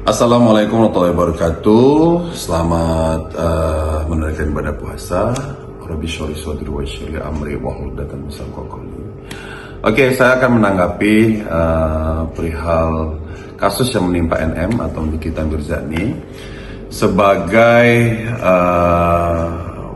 Assalamualaikum warahmatullahi wabarakatuh. Selamat menunaikan ibadah puasa. Rabbi sholli sadri wa yassir li amri wahlul 'uqdatam min lisani yafqahu qawli. Oke, saya akan menanggapi perihal kasus yang menimpa NM atau Nikita Mirzani sebagai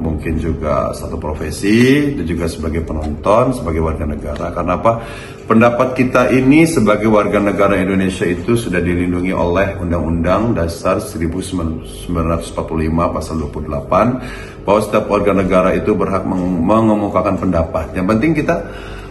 mungkin juga satu profesi dan juga sebagai penonton, sebagai warga negara. Karena apa? Pendapat kita ini sebagai warga negara Indonesia itu sudah dilindungi oleh Undang-Undang Dasar 1945 pasal 28 bahwa setiap warga negara itu berhak mengemukakan pendapat. Yang penting kita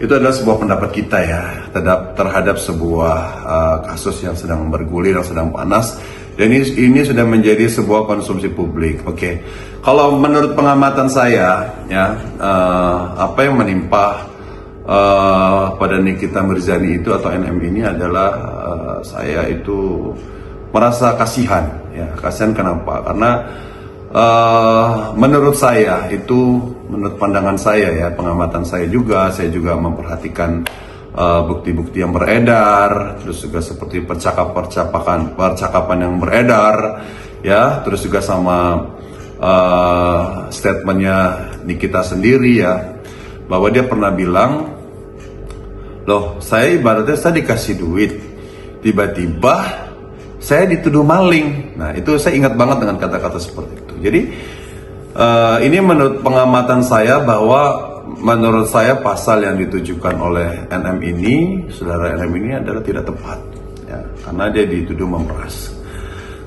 itu adalah sebuah pendapat kita ya terhadap sebuah kasus yang sedang bergulir, yang sedang panas. Dan ini sudah menjadi sebuah konsumsi publik. Oke. Kalau menurut pengamatan saya ya apa yang menimpa pada Nikita Mirzani itu atau NM ini adalah saya itu merasa kasihan ya. Kasihan kenapa? Karena menurut saya itu, menurut pandangan saya ya, pengamatan saya juga memperhatikan bukti-bukti yang beredar, terus juga seperti percakapan yang beredar ya, terus juga sama statementnya Nikita sendiri ya, bahwa dia pernah bilang, loh saya ibaratnya saya dikasih duit, tiba-tiba saya dituduh maling. Nah itu saya ingat banget dengan kata-kata seperti itu. Jadi ini menurut pengamatan saya bahwa menurut saya pasal yang ditujukan oleh NM ini, saudara NM ini adalah tidak tepat ya, karena dia dituduh memeras.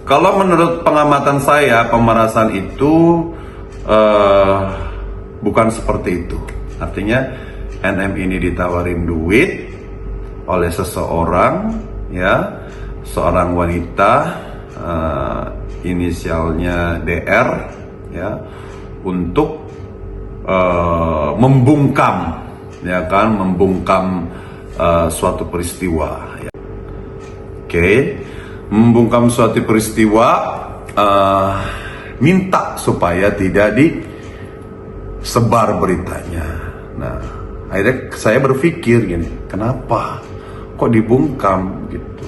Kalau menurut pengamatan saya, pemerasan itu bukan seperti itu. Artinya NM ini ditawarin duit oleh seseorang ya, seorang wanita inisialnya DR ya, untuk membungkam ya kan, membungkam suatu peristiwa ya. Oke, membungkam suatu peristiwa, minta supaya tidak disebar beritanya. Nah akhirnya saya berpikir gini, kenapa kok dibungkam gitu.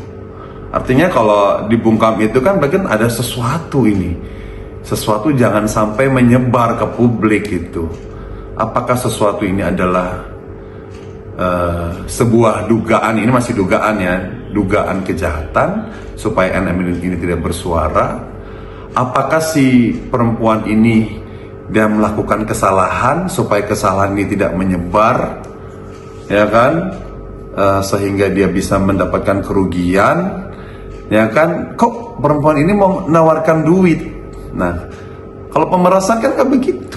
Artinya kalau dibungkam itu kan bagian ada sesuatu ini, sesuatu jangan sampai menyebar ke publik gitu. Apakah sesuatu ini adalah sebuah dugaan, ini masih dugaan ya, dugaan kejahatan supaya NM ini tidak bersuara? Apakah si perempuan ini dia melakukan kesalahan supaya kesalahan ini tidak menyebar, ya kan? Sehingga dia bisa mendapatkan kerugian, ya kan? Kok perempuan ini mau menawarkan duit? Nah, kalau pemerasan kan nggak begitu.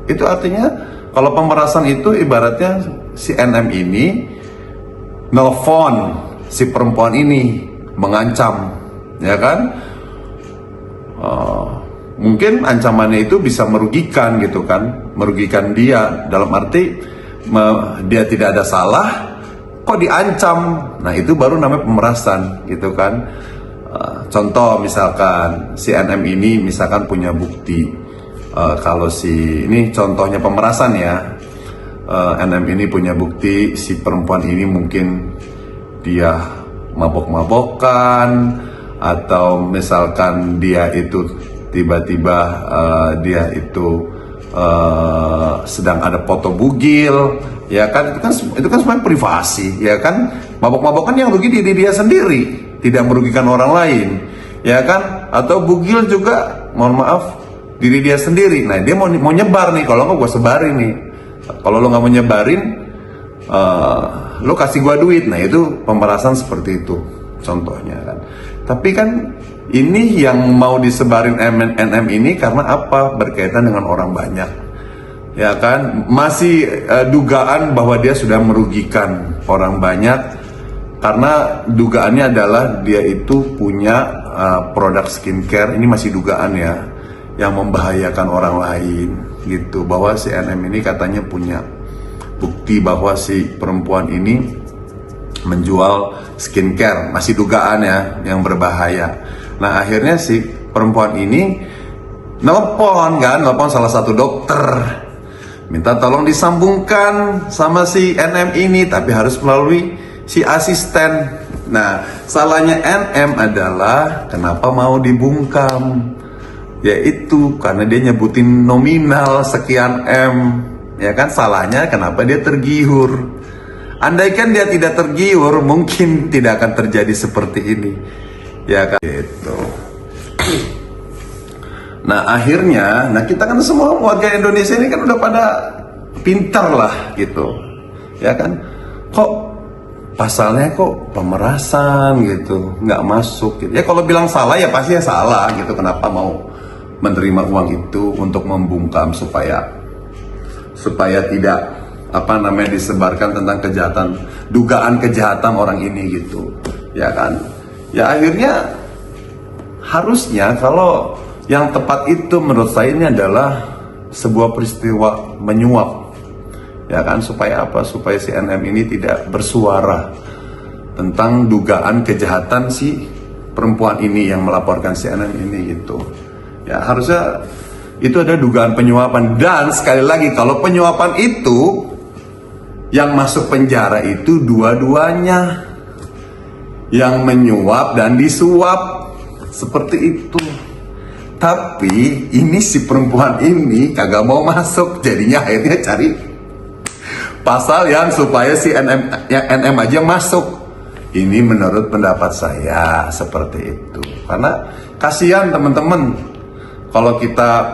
Itu artinya kalau pemerasan itu ibaratnya si NM ini nelfon si perempuan ini, mengancam, ya kan? Mungkin ancamannya itu bisa merugikan gitu kan, merugikan dia dalam arti dia tidak ada salah, kok diancam. Nah itu baru namanya pemerasan gitu kan. Contoh misalkan si NM ini misalkan punya bukti, kalau si ini contohnya pemerasan ya, NM ini punya bukti si perempuan ini mungkin dia mabok-mabokan, atau misalkan dia itu tiba-tiba dia itu sedang ada foto bugil, ya kan, itu kan sebenarnya privasi, ya kan. Mabok-mabokan yang rugi diri dia sendiri, tidak merugikan orang lain, ya kan. Atau bugil juga, mohon maaf, diri dia sendiri. Nah dia mau nyebar nih, kalau nggak gue sebarin nih. Kalau lo nggak mau nyebarin, lo kasih gue duit. Nah itu pemerasan seperti itu contohnya kan. Tapi kan ini yang mau disebarin NM ini karena apa? Berkaitan dengan orang banyak, ya kan. Masih dugaan bahwa dia sudah merugikan orang banyak, karena dugaannya adalah dia itu punya produk skincare. Ini masih dugaan ya, yang membahayakan orang lain gitu. Bahwa si NM ini katanya punya bukti bahwa si perempuan ini menjual skincare, masih dugaan ya, yang berbahaya. Nah akhirnya si perempuan ini nelpon salah satu dokter, minta tolong disambungkan sama si NM ini, tapi harus melalui si asisten Nah, salahnya NM adalah kenapa mau dibungkam? Yaitu karena dia nyebutin nominal sekian M. Ya kan, salahnya kenapa dia tergiur. Andaikan dia tidak tergiur, mungkin tidak akan terjadi seperti ini. Ya kan, gitu. Nah, akhirnya, kita kan semua warga Indonesia ini kan udah pada pintar lah gitu. Ya kan? Kok pasalnya kok pemerasan gitu, nggak masuk gitu. Ya kalau bilang salah ya pasti ya salah gitu. Kenapa mau menerima uang itu untuk membungkam supaya tidak disebarkan tentang kejahatan, dugaan kejahatan orang ini gitu. Ya kan? Ya akhirnya harusnya kalau yang tepat itu menurut saya ini adalah sebuah peristiwa menyuap. Ya kan, supaya apa? Supaya si NM ini tidak bersuara tentang dugaan kejahatan si perempuan ini yang melaporkan si NM ini gitu. Ya harusnya itu ada dugaan penyuapan. Dan sekali lagi, kalau penyuapan itu yang masuk penjara itu dua-duanya, yang menyuap dan disuap, seperti itu. Tapi ini si perempuan ini kagak mau masuk, jadinya akhirnya cari pasal yang supaya si NM aja masuk. Ini menurut pendapat saya seperti itu. Karena kasihan teman-teman kalau kita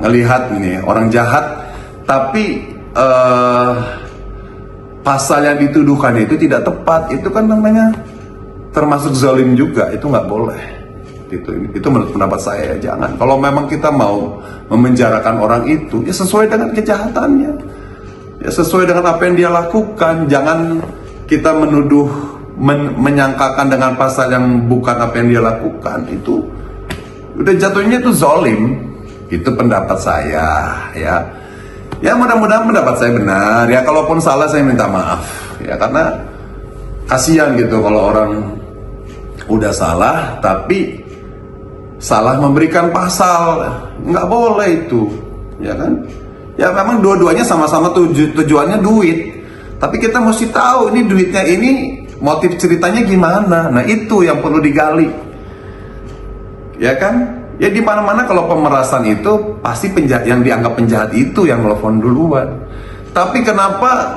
ngelihat ini orang jahat, tapi pasal yang dituduhkan itu tidak tepat. Itu kan namanya termasuk zalim juga. Itu nggak boleh. Itu menurut pendapat saya. Jangan. Kalau memang kita mau memenjarakan orang itu, ya sesuai dengan kejahatannya. Ya sesuai dengan apa yang dia lakukan. Jangan kita menuduh, menyangkakan dengan pasal yang bukan apa yang dia lakukan. Itu udah jatuhnya itu zalim. Itu pendapat saya, ya. Ya mudah-mudahan pendapat saya benar. Ya kalaupun salah saya minta maaf. Ya karena kasihan gitu kalau orang udah salah tapi salah memberikan pasal. Nggak boleh itu, ya kan? Ya memang dua-duanya sama-sama tujuannya duit. Tapi kita mesti tahu ini duitnya ini motif ceritanya gimana. Nah itu yang perlu digali. Ya kan? Ya di mana-mana kalau pemerasan itu pasti yang dianggap penjahat itu yang nelfon duluan. Tapi kenapa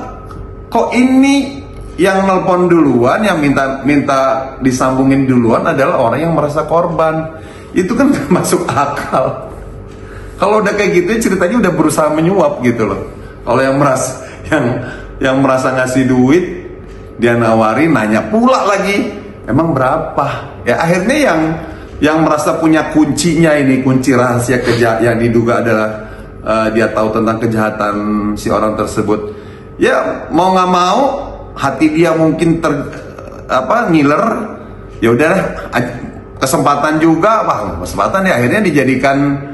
kok ini yang nelfon duluan, yang minta disambungin duluan adalah orang yang merasa korban? Itu kan masuk akal. Kalau udah kayak gitu ceritanya udah berusaha menyuap gitu loh. Kalau yang merasa ngasih duit, dia nawarin, nanya pula lagi, emang berapa? Ya akhirnya yang merasa punya kuncinya ini, kunci rahasia yang diduga adalah dia tahu tentang kejahatan si orang tersebut. Ya mau nggak mau, hati dia mungkin ngiler. Ya udah, kesempatan juga, kesempatan ya akhirnya dijadikan.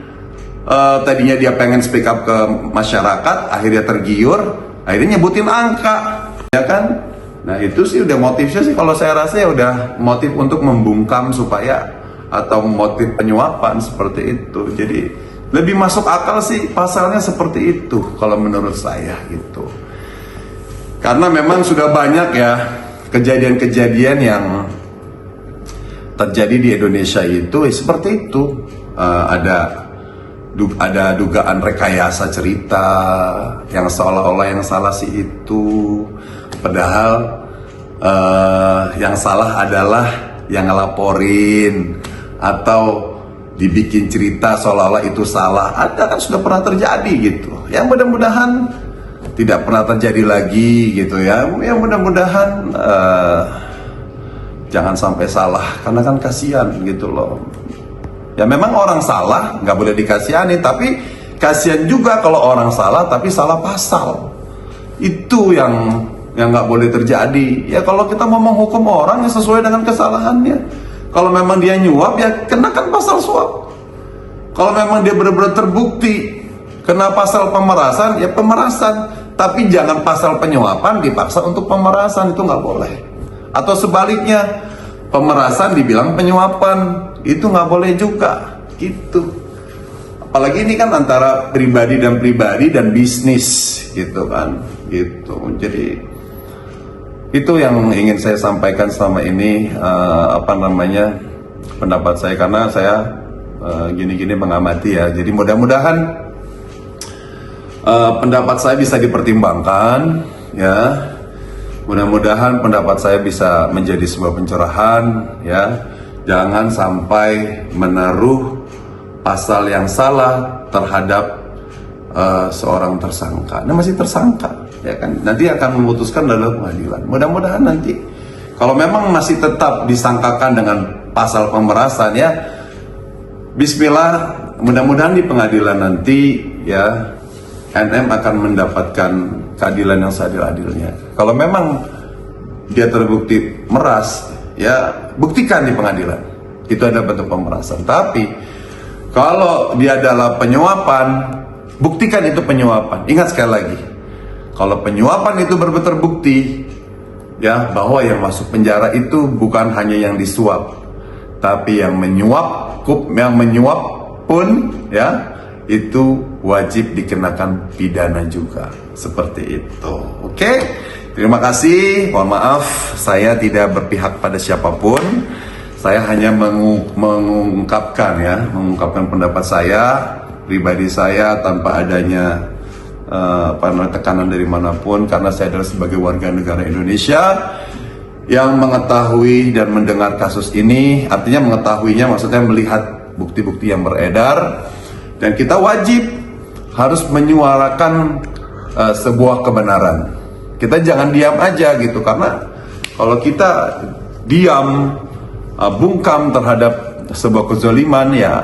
Tadinya dia pengen speak up ke masyarakat, akhirnya tergiur, akhirnya nyebutin angka, ya kan? Nah itu sih udah motifnya sih, kalau saya rasa ya udah motif untuk membungkam supaya, atau motif penyuapan seperti itu. Jadi lebih masuk akal sih pasalnya seperti itu kalau menurut saya gitu. Karena memang sudah banyak ya kejadian-kejadian yang terjadi di Indonesia itu seperti itu. Ada dugaan rekayasa cerita yang seolah-olah yang salah si itu, padahal yang salah adalah yang ngelaporin, atau dibikin cerita seolah-olah itu salah. Ada kan sudah pernah terjadi gitu. Yang mudah-mudahan tidak pernah terjadi lagi gitu ya. Yang mudah-mudahan jangan sampai salah, karena kan kasihan gitu loh. Ya memang orang salah nggak boleh dikasihani, tapi kasihan juga kalau orang salah tapi salah pasal. Itu yang nggak boleh terjadi. Ya kalau kita mau menghukum orang ya sesuai dengan kesalahannya. Kalau memang dia nyuap ya kenakan pasal suap. Kalau memang dia benar-benar terbukti kena pasal pemerasan ya pemerasan. Tapi jangan pasal penyuapan dipaksa untuk pemerasan, itu nggak boleh. Atau sebaliknya, pemerasan dibilang penyuapan, itu nggak boleh juga gitu. Apalagi ini kan antara pribadi dan bisnis gitu kan gitu. Jadi Itu yang ingin saya sampaikan selama ini, pendapat saya, karena saya gini-gini mengamati ya. Jadi mudah-mudahan pendapat saya bisa dipertimbangkan ya. Mudah-mudahan pendapat saya bisa menjadi sebuah pencerahan ya. Jangan sampai menaruh pasal yang salah terhadap seorang tersangka. Nah, masih tersangka, ya kan? Nanti akan memutuskan dalam pengadilan. Mudah-mudahan nanti, kalau memang masih tetap disangkakan dengan pasal pemerasan, ya, Bismillah, mudah-mudahan di pengadilan nanti, ya, NM akan mendapatkan keadilan yang seadil-adilnya. Kalau memang dia terbukti meras, ya, buktikan di pengadilan. Itu ada bentuk pemerasan. Tapi kalau dia adalah penyuapan, buktikan itu penyuapan. Ingat sekali lagi, kalau penyuapan itu benar-benar terbukti, ya, bahwa yang masuk penjara itu bukan hanya yang disuap, tapi yang menyuap pun, ya, itu wajib dikenakan pidana juga. Seperti itu. Oke? Terima kasih. Mohon maaf, saya tidak berpihak pada siapapun. Saya hanya mengungkapkan pendapat saya, pribadi saya, tanpa adanya tekanan dari manapun, karena saya adalah sebagai warga negara Indonesia yang mengetahui dan mendengar kasus ini. Artinya mengetahuinya maksudnya melihat bukti-bukti yang beredar, dan kita wajib harus menyuarakan sebuah kebenaran. Kita jangan diam aja gitu, karena kalau kita diam, bungkam terhadap sebuah kezaliman, ya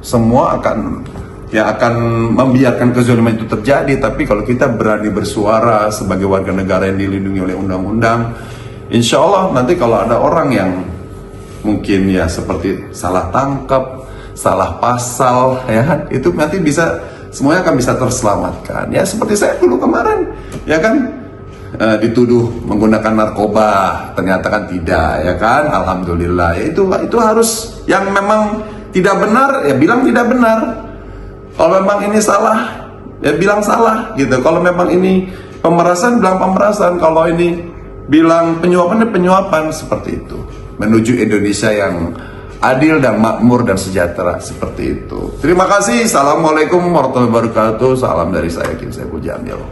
semua akan membiarkan kezaliman itu terjadi. Tapi kalau kita berani bersuara sebagai warga negara yang dilindungi oleh undang-undang, insya Allah nanti kalau ada orang yang mungkin ya seperti salah tangkap, salah pasal, ya, itu nanti semuanya akan bisa terselamatkan. Ya, seperti saya dulu kemarin, ya kan, dituduh menggunakan narkoba, ternyata kan tidak, ya kan, alhamdulillah. Ya, itu harus, yang memang tidak benar, ya bilang tidak benar. Kalau memang ini salah, ya bilang salah gitu. Kalau memang ini pemerasan, bilang pemerasan. Kalau ini bilang penyuapan, ya penyuapan. Seperti itu, menuju Indonesia yang adil dan makmur dan sejahtera. Seperti itu. Terima kasih. Assalamualaikum warahmatullahi wabarakatuh. Salam dari saya, Kim Saiful Jamil.